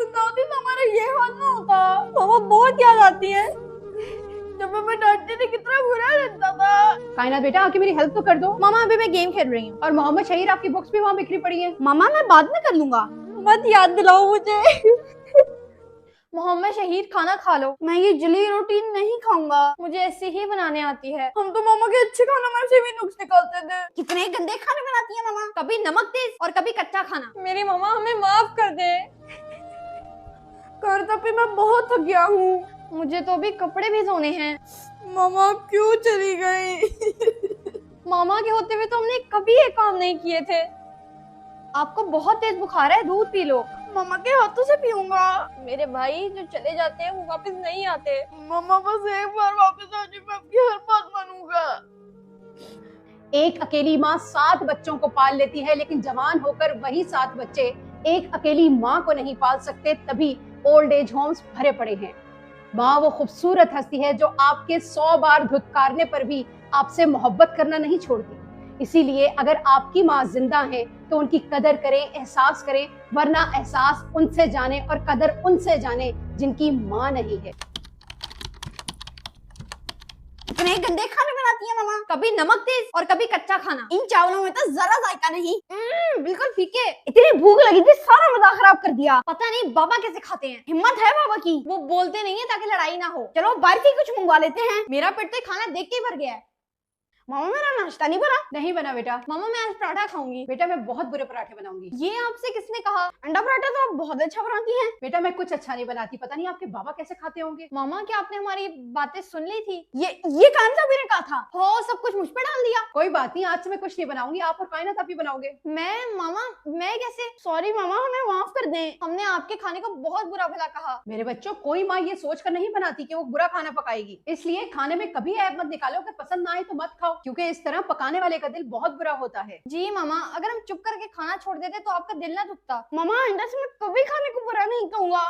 जिंदा होती तो हमारा ये हाल ना होता। मामा बहुत याद आती है, जब मैं डांटती थी कितना बुरा लगता था। कायनात बेटा आके मेरी हेल्प तो कर दो। मामा अभी मैं गेम खेल रही हूँ। और मोहम्मद शहीर आपकी बुक्स भी वहाँ बिखरी पड़ी है। मामा मैं बाद में कर लूंगा, मत याद दिलाओ मुझे। मोहम्मद शहीद खाना खा लो। मैं ये जली रोटी नहीं खाऊंगा, मुझे ऐसे ही बनाने आती है। हम तो मामा के अच्छे खाना में से भी नुक्स निकालते थे। कितने गंदे खाने बनाती है मामा, कभी नमक तेज और कभी कच्चा खाना। मेरी मामा हमें माफ कर दे। कर तो भी मैं बहुत थक गया हूँ, मुझे तो अभी कपड़े भी धोने हैं। मामा क्यों चली गई? मामा के होते हुए तो हमने कभी ये काम नहीं किए थे। आपको बहुत तेज बुखार है, दूध पी लो। मामा के हाथों से पीऊंगा। मेरे भाई जो चले जाते हैं वो वापस नहीं आते। मामा बस एक बार वापस आ जाए, मैं आपकी हर बात मानूंगा। एक अकेली माँ 7 बच्चों को पाल लेती है, लेकिन जवान होकर वही 7 बच्चे एक अकेली माँ को नहीं पाल सकते, तभी ओल्ड एज होम्स भरे पड़े हैं। माँ वो खूबसूरत हस्ती है जो आपके 100 बार धुतकारने पर भी आपसे मोहब्बत करना नहीं छोड़ती। इसीलिए अगर आपकी माँ जिंदा है तो उनकी कदर करें, एहसास करें, वरना एहसास उनसे जाने और कदर उनसे जाने जिनकी माँ नहीं है। इतने गंदे खाने बनाती है मामा, कभी नमक तेज और कभी कच्चा खाना। इन चावलों में तो जरा जायका नहीं, बिल्कुल फीके। इतनी भूख लगी थी, सारा मजा खराब कर दिया। पता नहीं बाबा कैसे खाते हैं, हिम्मत है बाबा की। वो बोलते नहीं है ताकि लड़ाई ना हो। चलो बाहर से कुछ मंगवा लेते हैं, मेरा पेट तो खाना देख के ही भर गया है। मामा मेरा नाश्ता नहीं बना। नहीं बना बेटा। मामा मैं आज पराठा खाऊंगी। बेटा मैं बहुत बुरे पराठे बनाऊंगी। ये आपसे किसने कहा? अंडा पराठा तो आप बहुत अच्छा बनाती हैं। बेटा मैं कुछ अच्छा नहीं बनाती, पता नहीं आपके बाबा कैसे खाते होंगे। मामा क्या आपने हमारी बातें सुन ली थी? ये कान साहब ने कहा था। हो सब कुछ मुझ पे डाल दिया। कोई बात नहीं, आज से मैं कुछ नहीं बनाऊंगी, आप और कायनात आप ही बनाओगे। मैं कैसे? सॉरी मामा, हमें माफ कर दें, हमने आपके खाने को बहुत बुरा भला कहा। मेरे बच्चों, कोई माँ ये सोच कर नहीं बनाती कि वो बुरा खाना पकाएगी, इसलिए खाने में कभी ऐब मत निकालो। अगर पसंद ना आए तो मत खाओ, क्योंकि इस तरह पकाने वाले का दिल बहुत बुरा होता है। जी मामा, अगर हम चुप करके खाना छोड़ देते तो आपका दिल ना दुखता। मामा आइंदा से मैं कभी खाने को बुरा नहीं कहूंगा।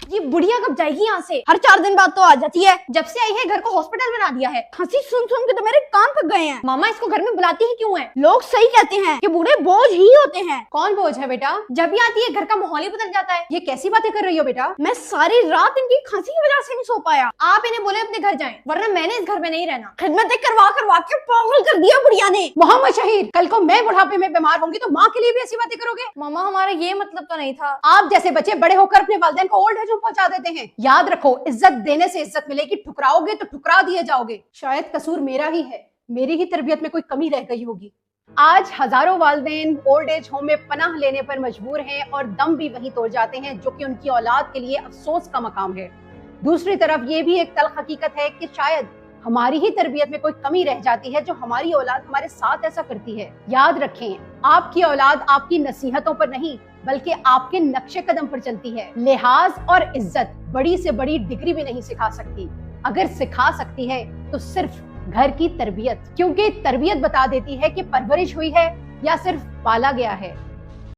ये बुढ़िया कब जाएगी यहाँ से? हर 4 दिन बाद तो आ जाती है। जब से आई है घर को हॉस्पिटल बना दिया है। खांसी सुन सुन के तो मेरे कान पक गए हैं। मामा इसको घर में बुलाती ही क्यों है? लोग सही कहते हैं कि बूढ़े बोझ ही होते हैं। कौन बोझ है बेटा? जब भी आती है घर का माहौल ही बदल जाता है। ये कैसी बातें कर रही हो बेटा? मैं सारी रात इनकी खांसी की वजह से नहीं सो पाया। आप इन्हें बोले अपने घर जाएं, वरना मैंने इस घर में नहीं रहना। खिदमतें करवा करवा के पागल कर दिया बुढ़िया ने। मोहम्मद शहीद, कल को मैं बुढ़ापे में बीमार होंगी तो माँ के लिए भी ऐसी बातें करोगे? मामा हमारा ये मतलब तो नहीं था। आप जैसे बच्चे बड़े होकर अपने वालिदैन को ओल्ड एज होम पहुंचा देते हैं। याद रखो, इज्जत देने से इज्जत मिलेगी, ठुकराओगे तो ठुकरा दिए जाओगे। शायद कसूर मेरा ही है, मेरी ही तरबियत में कोई कमी रह गई होगी। आज हजारों वालिदैन ओल्ड एज होम में पनाह लेने पर मजबूर हैं और दम भी वहीं तोड़ जाते हैं, जो कि उनकी औलाद के लिए अफसोस का मकाम है। दूसरी तरफ ये भी एक तल्ख हकीकत है कि शायद हमारी ही तरबियत में कोई कमी रह जाती है, जो हमारी औलाद हमारे साथ ऐसा करती है। याद रखें, आपकी औलाद आपकी नसीहतों पर नहीं बल्कि आपके नक्शे कदम पर चलती है। लिहाज और इज्जत बड़ी से बड़ी डिग्री भी नहीं सिखा सकती। अगर सिखा सकती है तो सिर्फ घर की तरबियत, क्योंकि तरबियत बता देती है कि परवरिश हुई है या सिर्फ पाला गया है।